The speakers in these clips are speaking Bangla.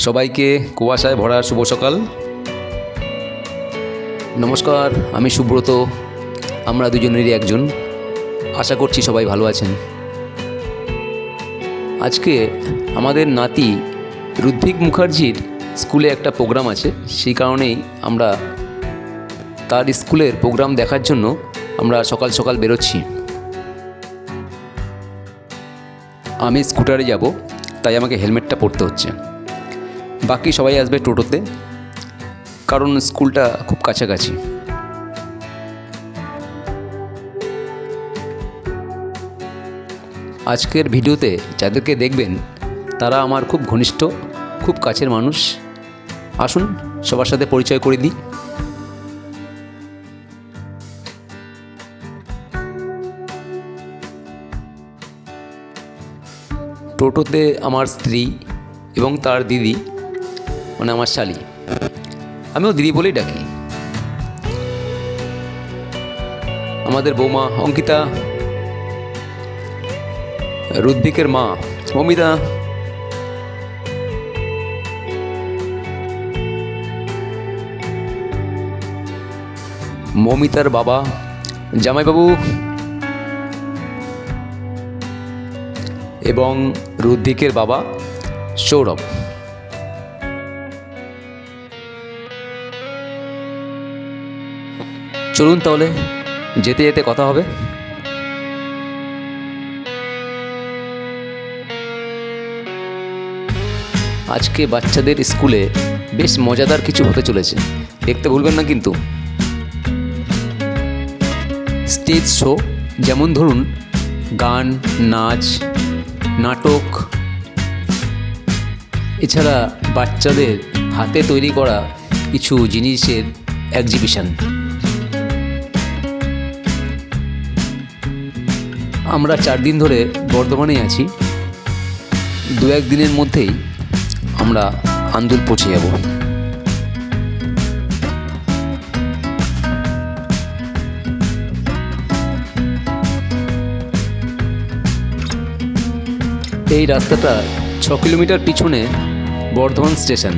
সবাইকে কুয়াশায় ভরা শুভ সকাল। নমস্কার, আমি সুব্রত। আমরা দুজনেরই একজন। আশা করছি সবাই ভালো আছেন। আজকে আমাদের নাতি রুদ্ভিক মুখার্জির স্কুলে একটা প্রোগ্রাম আছে, সেই কারণেই আমরা তার স্কুলের প্রোগ্রাম দেখার জন্য আমরা সকাল সকাল বেরোচ্ছি। আমি স্কুটারে যাব, তাই আমাকে হেলমেটটা পরতে হচ্ছে। বাকি সবাই আসবে টোটোতে, কারণ স্কুলটা খুব কাছাকাছি। আজকের ভিডিওতে যাদেরকে দেখবেন তারা আমার খুব ঘনিষ্ঠ, খুব কাছের মানুষ। আসুন সবার সাথে পরিচয় করে দিই। টোটোতে আমার স্ত্রী এবং তার দিদি, মানে আমার শালি, আমিও দিদি বলেই ডাকি। আমাদের বৌমা অঙ্কিতা, রুদ্ভিকের মা মমিতা, মমিতার বাবা জামাইবাবু এবং রুদ্ভিকের বাবা সৌরভ। চলুন তাহলে যেতে যেতে কথা হবে। আজকে বাচ্চাদের স্কুলে বেশ মজাদার কিছু হতে চলেছে, দেখতে ভুলবেন না কিন্তু। স্টেজ শো, যেমন ধরুন গান, নাচ, নাটক, এছাড়া বাচ্চাদের হাতে তৈরি করা কিছু জিনিসের এক্সিবিশন। আমরা 4 দিন ধরে বর্ধমানে আছি। 2-1 দিনের মধ্যেই আমরা আন্দুল পৌঁছে যাব। এই রাস্তাটা 6 কিলোমিটার পিছনে বর্ধমান স্টেশন,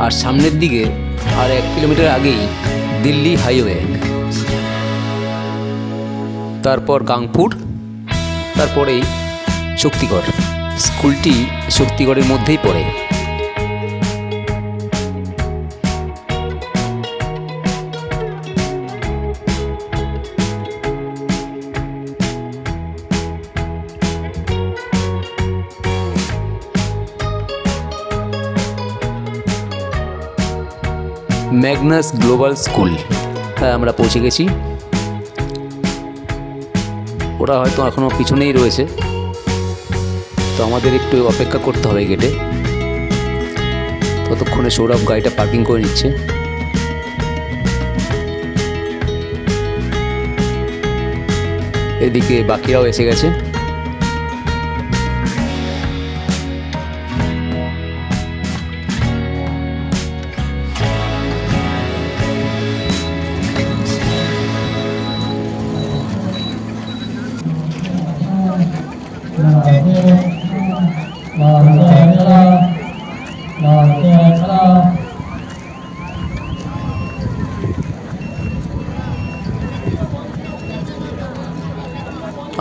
আর সামনের দিকে আর 1 কিলোমিটার আগেই দিল্লি হাইওয়ে, তারপর গাংপুর, তারপরেই শক্তিগড়। স্কুলটি শক্তিগড়ের মধ্যেই পড়ে। ম্যাগনাস গ্লোবাল স্কুল, হ্যাঁ আমরা পৌঁছে গেছি। ওরা হয়তো এখনও পিছনেই রয়েছে, তো আমাদের একটু অপেক্ষা করতে হবে গেটে। ততক্ষণে সৌরভ গাড়িটা পার্কিং করে নিচ্ছে। এদিকে বাকিরাও এসে গেছে।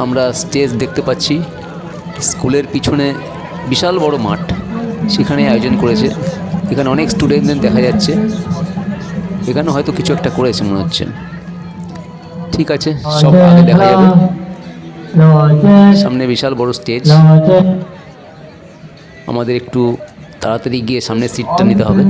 আমরা স্টেজ দেখতে পাচ্ছি। স্কুলের পিছনে বিশাল বড় মাঠ, সেখানে আয়োজন করেছে। এখানে অনেক স্টুডেন্টদের দেখা যাচ্ছে। এখানে হয়তো কিছু একটা করেছে মনে হচ্ছে। ঠিক আছে, সব আগে দেখা যাবে। সামনে বিশাল বড় স্টেজ। আমাদের একটু তাড়াতাড়ি গিয়ে সামনের সিটটা নিতে হবে।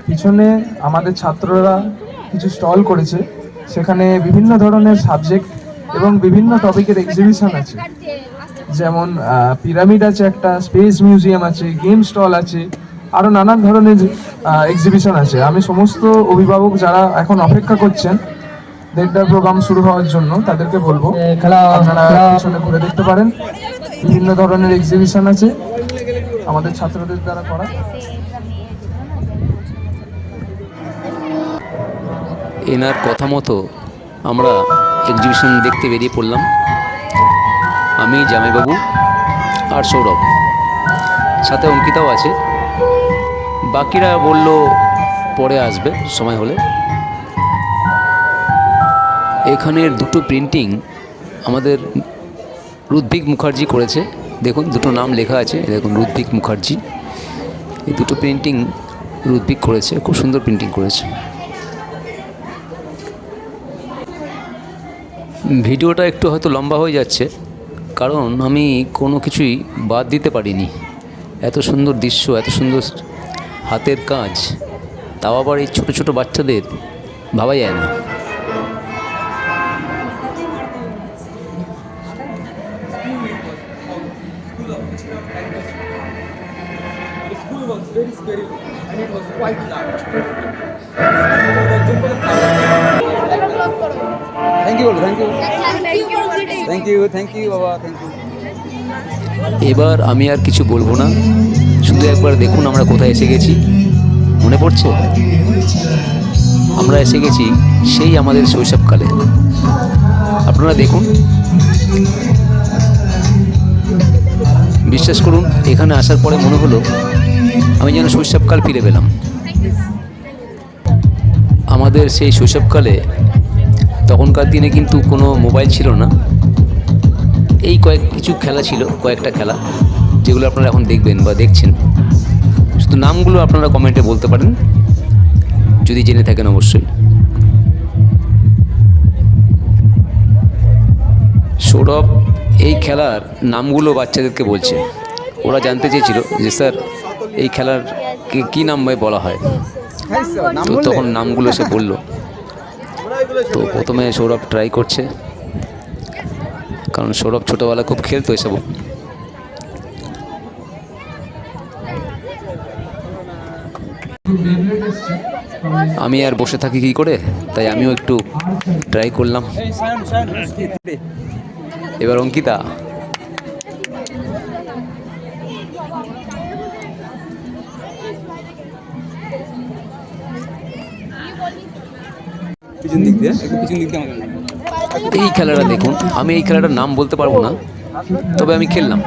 পিছনে আমাদের ছাত্ররা কিছু স্টল করেছে, সেখানে বিভিন্ন ধরনের সাবজেক্ট এবং বিভিন্ন টপিকের এক্সিবিশন আছে। যেমন পিরামিড আছে, একটা স্পেস মিউজিয়াম আছে, গেম স্টল আছে, আরও নানান ধরনের এক্সিবিশন আছে। আমি সমস্ত অভিভাবক যারা এখন অপেক্ষা করছেন দেড়টার প্রোগ্রাম শুরু হওয়ার জন্য তাদেরকে বলবো আপনারা পিছনে ঘুরে দেখতে পারেন। বিভিন্ন ধরনের এক্সিবিশন আছে আমাদের ছাত্রদের দ্বারা করা। এনার কথা মতো আমরা এক্সিবিশন দেখতে বেরিয়ে পড়লাম। আমি, জামাইবাবু আর সৌরভ, সাথে অঙ্কিতাও আছে। বাকিরা বলল পরে আসবে সময় হলে। এখানের দুটো প্রিন্টিং আমাদের রুদ্ভিক মুখার্জি করেছে। দেখুন দুটো নাম লেখা আছে, দেখুন রুদ্ভিক মুখার্জি। এই দুটো প্রিন্টিং রুদ্ভিক করেছে, খুব সুন্দর প্রিন্টিং করেছে। ভিডিওটা একটু হয়তো লম্বা হয়ে যাচ্ছে, কারণ আমি কোনো কিছুই বাদ দিতে পারিনি। এত সুন্দর দৃশ্য, এত সুন্দর হাতের কাজ, তাও আবার এই ছোটো ছোটো বাচ্চাদের, ভাবা যায় না। এবার আমি আর কিছু বলবো না, শুধু একবার দেখুন আমরা কোথায় এসে গেছি। মনে পড়ছে আমরা এসে গেছি সেই আমাদের শৈশবকালে। আপনারা দেখুন, বিশ্বাস করুন এখানে আসার পরে মনে হলো আমি যেন শৈশবকাল ফিরে পেলাম। আমাদের সেই শৈশবকালে তখনকার দিনে কিন্তু কোনো মোবাইল ছিল না। এই কিছু খেলা ছিল, কয়েকটা খেলা, যেগুলো আপনারা এখন দেখবেন বা দেখছেন। শুধু নামগুলো আপনারা কমেন্টে বলতে পারেন যদি জেনে থাকেন অবশ্যই। সৌরভ এই খেলার নামগুলো বাচ্চাদেরকে বলছে। ওরা জানতে চেয়েছিল যে স্যার এই খেলার কী নাম বলা হয়, তো তখন নামগুলো সে বলল। তো প্রথমে সৌরভ ট্রাই করছে, কারণ সৌরভ ছোটোবেলা খুব খেলতো এসব। আমি আর বসে থাকি কী করে, তাই আমিও একটু ট্রাই করলাম। এবার অঙ্কিতা, এই খেলাটা দেখুন। আমি এই খেলাটার নাম বলতে পারবো না, তবে আমি খেললাম।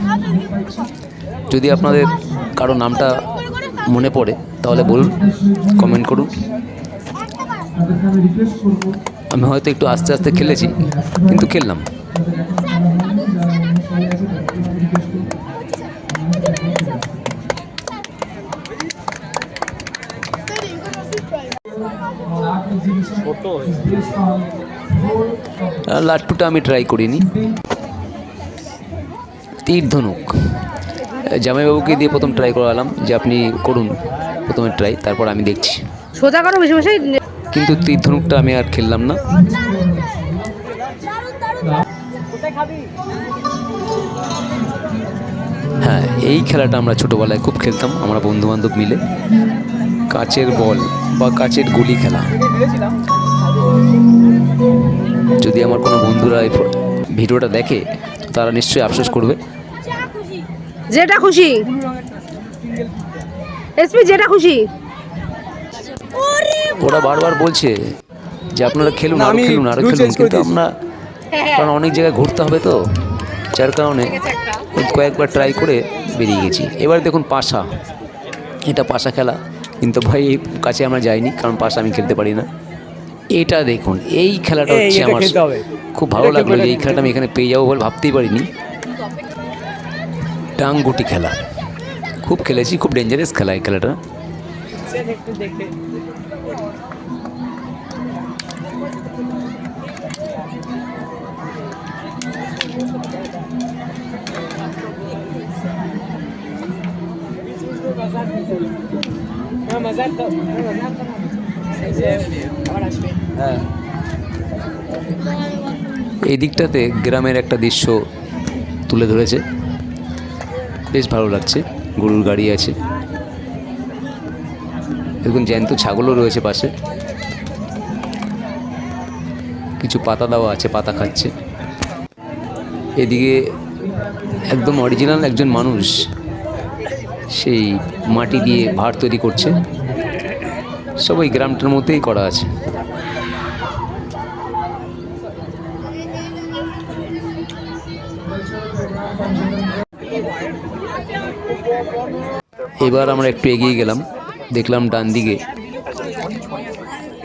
যদি আপনাদের কারো নামটা মনে পড়ে তাহলে বলুন, কমেন্ট করুন। আমি হয়তো একটু আস্তে আস্তে খেলেছি, কিন্তু খেললাম। লাট্টুটা আমি ট্রাই করিনি। তীর ধনুক জামাইবাবুকে দিয়ে প্রথম ট্রাই করালাম যে আপনি করুন প্রথমে ট্রাই, তারপর আমি দেখছি। সোজা করো বেশি বেশি। কিন্তু তীর ধনুকটা আমি আর খেললাম না। হ্যাঁ, এই খেলাটা আমরা ছোটোবেলায় খুব খেলতাম, আমরা বন্ধুবান্ধব মিলে। কাচের বল বা কাচের গুলি খেলা। যদি আমার কোনো বন্ধুরা এই ভিডিওটা দেখে তারা নিশ্চয়ই আফসোস করবে। যেটা খুশি এসপি, যেটা খুশি। ওরা বারবার বলছে যে আপনারা খেলুন, আরও খেলুন, আরও খেলুন, কিন্তু আমরা, কারণ অনেক জায়গায় ঘুরতে হবে তো, যার কারণে কয়েকবার ট্রাই করে বেরিয়ে গেছি। এবার দেখুন পাশা, এটা পাশা খেলা, কিন্তু ভাই এই কাছে আমরা যাইনি, কারণ পাশা আমি খেলতে পারি না। এটা দেখুন, এই খেলাটা হচ্ছে আমার খুব ভালো লাগলো, যে এই খেলাটা আমি এখানে পেয়ে যাবো বলে ভাবতেই পারিনি। টাংগুটি খেলা খুব খেলেছি, খুব ডেঞ্জারাস খেলা এই খেলাটা। এই দিকটাতে গ্রামের একটা দৃশ্য তুলে ধরেছে, বেশ ভালো লাগছে। গরুর গাড়ি আছে, দেখুন জ্যান্ত ছাগলও রয়েছে পাশে। কিছু পাতা দেওয়া আছে, পাতা খাচ্ছে। এদিকে একদম অরিজিনাল একজন মানুষ সেই মাটি দিয়ে ভাঁড় তৈরি করছে। সব ওই গ্রামটার মধ্যেই করা আছে। এবার আমরা একটু এগিয়ে গেলাম, দেখলাম ডান দিকে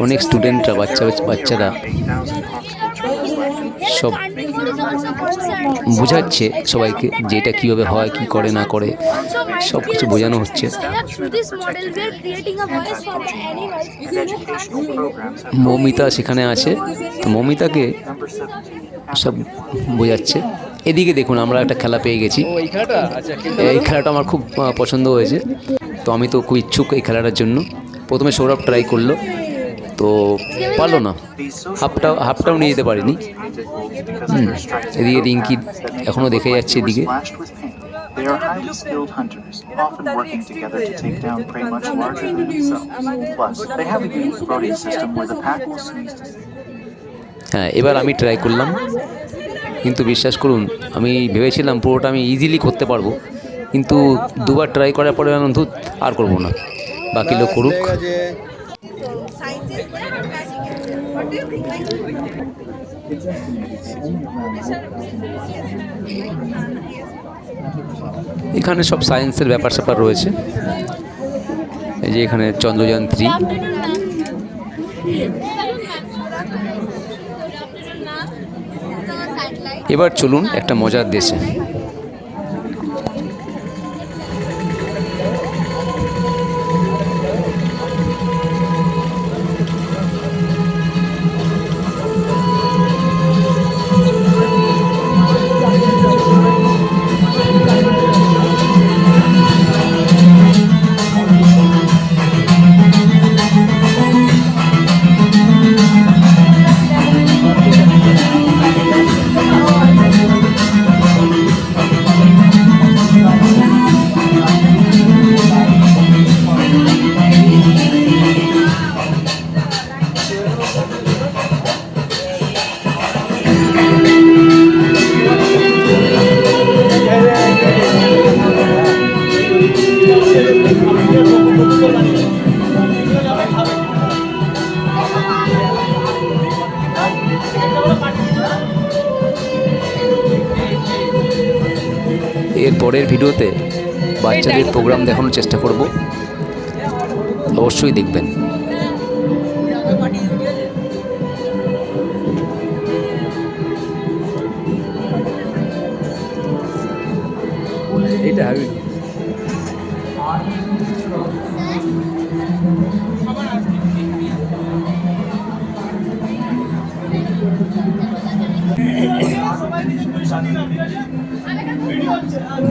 অনেক স্টুডেন্টরা, বাচ্চারা সব বোঝাচ্ছে সবাইকে যে এটা কীভাবে হয়, কী করে না করে, সব কিছু বোঝানো হচ্ছে। মৌমিতা সেখানে আছে, তো মৌমিতাকে সব বোঝাচ্ছে। এদিকে দেখুন, আমরা একটা খেলা পেয়ে গেছি। এই খেলাটা আমার খুব পছন্দ হয়েছে, তো আমি তো খুব ইচ্ছুক এই খেলাটার জন্য। প্রথমে সৌরভ ট্রাই করলো, তো পারলো না, হাফটাও নিয়ে যেতে পারিনি। এদিকে রিঙ্কি এখনও দেখে যাচ্ছে এদিকে। They are highly skilled hunters, often working together to take down prey much larger than themselves. Plus, they have a unique voting system where the pack will seize to হ্যাঁ, এবার আমি ট্রাই করলাম, কিন্তু বিশ্বাস করুন আমি ভেবেছিলাম পুরোটা আমি ইজিলি করতে পারবো, কিন্তু দুবার ট্রাই করার পরে আমি ধুত আর করবো না, বাকি লোক করুক। এখানে সব সায়েন্সের ব্যাপার স্যাপার রয়েছে। এই যে এখানে চন্দ্রযান 3। এবার চলুন একটা মজার দেশে। এর পরের ভিডিওতে বাচ্চাদের প্রোগ্রাম দেখানোর চেষ্টা করব, অবশ্যই দেখবেন।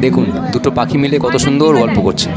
দেখুন দুটো পাখি মিলে কত সুন্দর গল্প করছে।